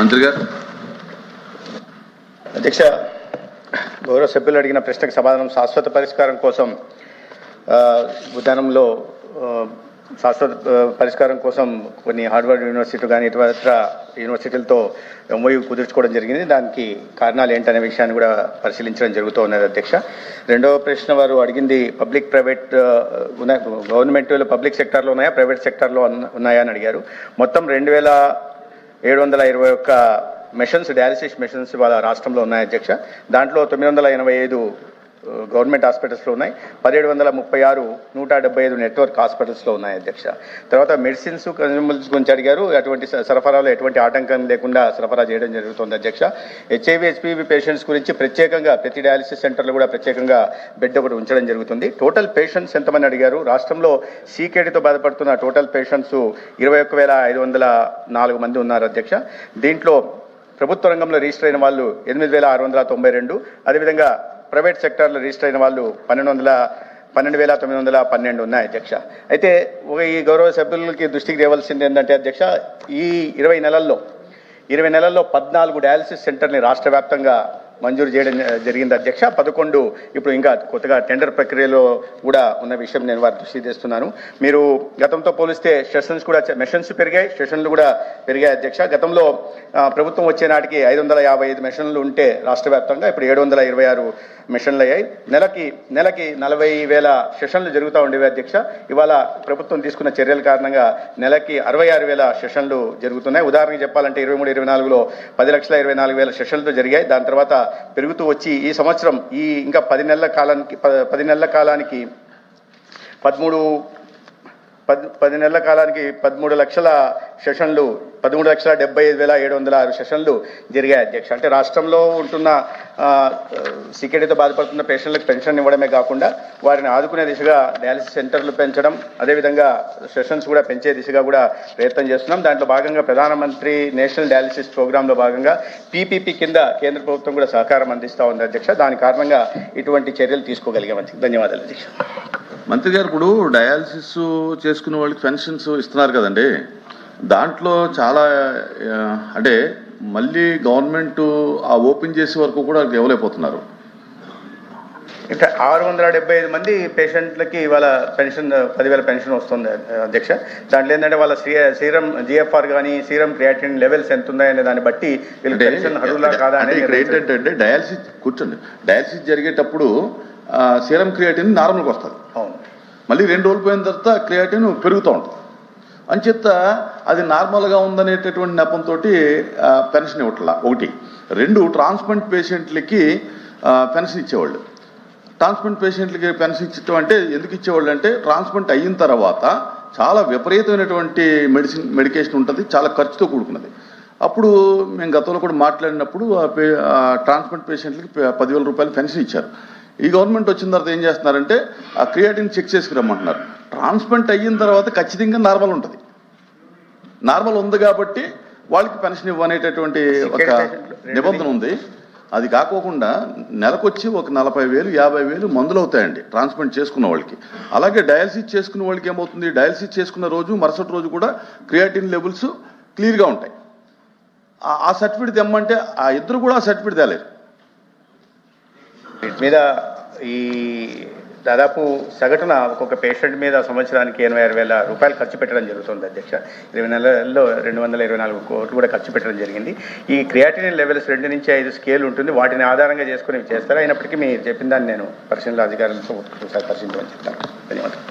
మంత్రి గారు. అధ్యక్ష, గౌరవ సభ్యులు అడిగిన ప్రశ్నకు సమాధానం శాశ్వత పరిష్కారం కోసం ఉద్యానంలో శాశ్వత పరిష్కారం కోసం కొన్ని హార్వర్డ్ యూనివర్సిటీ కానీ ఇతర యూనివర్సిటీలతో ఎంఓయూ కుదుర్చుకోవడం జరిగింది. దానికి కారణాలు ఏంటనే విషయాన్ని కూడా పరిశీలించడం జరుగుతూ ఉన్నది అధ్యక్ష. రెండవ ప్రశ్న వారు అడిగింది పబ్లిక్ ప్రైవేట్ గవర్నమెంట్లో పబ్లిక్ సెక్టార్లో ఉన్నాయా ప్రైవేట్ సెక్టార్లో ఉన్నాయా అని అడిగారు. మొత్తం 2721 మెషన్స్ డయాలసిస్ మెషన్స్ వాళ్ళ రాష్ట్రంలో ఉన్నాయి అధ్యక్ష. దాంట్లో 985 గవర్నమెంట్ హాస్పిటల్స్లో ఉన్నాయి, 1736 175 నెట్వర్క్ హాస్పిటల్స్లో ఉన్నాయి అధ్యక్ష. తర్వాత మెడిసిన్స్ కన్జ్యూమబుల్స్ గురించి అడిగారు. అటువంటి సరఫరాలో ఎటువంటి ఆటంకం లేకుండా సరఫరా చేయడం జరుగుతుంది అధ్యక్ష. హెచ్ఐవి హెచ్పివి పేషెంట్స్ గురించి ప్రత్యేకంగా ప్రతి డయాలసిస్ సెంటర్లో కూడా ప్రత్యేకంగా బెడ్ ఒకటి ఉంచడం జరుగుతుంది. టోటల్ పేషెంట్స్ ఎంతమంది అడిగారు. రాష్ట్రంలో సీకేడీతో బాధపడుతున్న టోటల్ పేషెంట్స్ 21,504 మంది ఉన్నారు అధ్యక్ష. దీంట్లో ప్రభుత్వ రంగంలో రిజిస్టర్ అయిన వాళ్ళు 8,692, అదేవిధంగా ప్రైవేట్ సెక్టార్లో రిజిస్టర్ అయిన వాళ్ళు 12,912 ఉన్నాయి అధ్యక్ష. అయితే ఈ గౌరవ సభ్యులకి దృష్టికి తేవలసింది ఏంటంటే అధ్యక్ష, ఈ 20 నెలల్లో 14 డయాలసిస్ సెంటర్ని రాష్ట్ర వ్యాప్తంగా మంజూరు చేయడం జరిగింది అధ్యక్ష. 11 ఇప్పుడు ఇంకా కొత్తగా టెండర్ ప్రక్రియలో కూడా ఉన్న విషయం నేను వారి దృష్టికి తెస్తున్నాను. మీరు గతంతో పోలిస్తే సెషన్స్ కూడా మెషన్స్ పెరిగాయి, సెషన్లు కూడా పెరిగాయి అధ్యక్ష. గతంలో ప్రభుత్వం వచ్చే నాటికి 555 మెషన్లు ఉంటే రాష్ట్ర వ్యాప్తంగా ఇప్పుడు 726 మెషన్లు అయ్యాయి. నెలకి 40,000 సెషన్లు జరుగుతూ ఉండేవి అధ్యక్ష. ఇవాళ ప్రభుత్వం తీసుకున్న చర్యల కారణంగా నెలకి 66,000 సెషన్లు జరుగుతున్నాయి. ఉదాహరణకి చెప్పాలంటే 23-24లో 10,24,000 సెషన్లు జరిగాయి. దాని తర్వాత పెరుగుతూ వచ్చి ఈ సంవత్సరం ఇంకా 10 నెలల కాలానికి 13 లక్షల సెషన్లు 13,75,706 సెషన్లు జరిగాయి అధ్యక్ష. అంటే రాష్ట్రంలో ఉంటున్న సీకేడీతో బాధపడుతున్న పేషెంట్లకు పెన్షన్ ఇవ్వడమే కాకుండా వారిని ఆదుకునే దిశగా డయాలసిస్ సెంటర్లు పెంచడం, అదేవిధంగా సెషన్స్ కూడా పెంచే దిశగా కూడా ప్రయత్నం చేస్తున్నాం. దాంట్లో భాగంగా ప్రధానమంత్రి నేషనల్ డయాలసిస్ ప్రోగ్రాంలో భాగంగా పీపీపీ కింద కేంద్ర ప్రభుత్వం కూడా సహకారం అందిస్తూ ఉంది అధ్యక్ష. దాని కారణంగా ఇటువంటి చర్యలు తీసుకోగలిగాం. ధన్యవాదాలు అధ్యక్ష. మంత్రి గారు, ఇప్పుడు డయాలసిస్ చేసుకునే వాళ్ళకి పెన్షన్స్ ఇస్తున్నారు కదండి, దాంట్లో చాలా అంటే మళ్ళీ గవర్నమెంట్ ఆ ఓపెన్ చేసే వరకు కూడా ఇవ్వలేకపోతున్నారు. ఇంకా 675 మంది పేషెంట్లకి ఇవాళ పెన్షన్ 10,000 పెన్షన్ వస్తుంది అధ్యక్ష. దాంట్లో ఏంటంటే వాళ్ళ సీరం జిఎఫ్ఆర్ కానీ సీరం క్రియాటిన్ లెవెల్స్ ఎంత ఉన్నాయనే దాన్ని బట్టి వీళ్ళు పెన్షన్ అర్హులా కాదా అనేది. ఇక్కడ ఏంటంటే డయాలసిస్ జరిగేటప్పుడు సీరం క్రియాటిన్ నార్మల్గా వస్తుంది. అవును. మళ్ళీ 2 రోజులు పోయిన తర్వాత క్రియాటిన్ పెరుగుతూ ఉంటుంది. అంచేత అది నార్మల్గా ఉందనేటటువంటి నెపంతో పెన్షన్ ఇవ్వట్లా. 1. 2, ట్రాన్స్ప్లాంట్ పేషెంట్లకి పెన్షన్ ఇచ్చేవాళ్ళు. ట్రాన్స్ప్లాంట్ పేషెంట్లకి పెన్షన్ ఇచ్చటం అంటే ఎందుకు ఇచ్చేవాళ్ళు అంటే, ట్రాన్స్ప్లాంట్ అయిన తర్వాత చాలా విపరీతమైనటువంటి మెడికేషన్ ఉంటుంది, చాలా ఖర్చుతో కూడుకున్నది. అప్పుడు మేము గతంలో కూడా మాట్లాడినప్పుడు ట్రాన్స్ప్లాంట్ పేషెంట్లకి 10,000 రూపాయలు పెన్షన్ ఇచ్చారు. ఈ గవర్నమెంట్ వచ్చిన తర్వాత ఏం చేస్తున్నారంటే ఆ క్రియాటిన్ చెక్ చేసుకుని రమ్మంటున్నారు. ట్రాన్స్ప్లాంట్ అయిన తర్వాత ఖచ్చితంగా నార్మల్ ఉంటుంది. నార్మల్ ఉంది కాబట్టి వాళ్ళకి పెన్షన్ ఇవ్వనేటటువంటి ఒక నిబంధన ఉంది. అది కాకోకుండా నెలకొచ్చి ఒక 40,000 50,000 మందులు అవుతాయండి ట్రాన్స్ప్లాంట్ చేసుకున్న వాళ్ళకి. అలాగే డయాలసిస్ చేసుకున్న వాళ్ళకి ఏమవుతుంది, డయాలసిస్ చేసుకున్న రోజు మరుసటి రోజు కూడా క్రియాటిన్ లెవెల్స్ క్లియర్గా ఉంటాయి. ఆ సర్టిఫికేట్ తెమ్మంటే ఆ ఇద్దరు కూడా ఆ సర్టిఫికేట్ తేలేరు. వీటి మీద ఈ దాదాపు సగటున ఒక్కొక్క పేషెంట్ మీద సంవత్సరానికి 86,000 రూపాయలు ఖర్చు పెట్టడం జరుగుతుంది అధ్యక్ష. 20 నెలల్లో 224 కోట్లు కూడా ఖర్చు పెట్టడం జరిగింది. ఈ క్రియాటినిన్ లెవెల్స్ 2 నుంచి 5 స్కేల్ ఉంటుంది. వాటిని ఆధారంగా చేసుకుని చేస్తారు. అయినప్పటికీ మీరు చెప్పిన దాన్ని నేను పరిశీలన అధికారులతో ఒకసారి పరిశీలించమని చెప్తాను. ధన్యవాదాలు.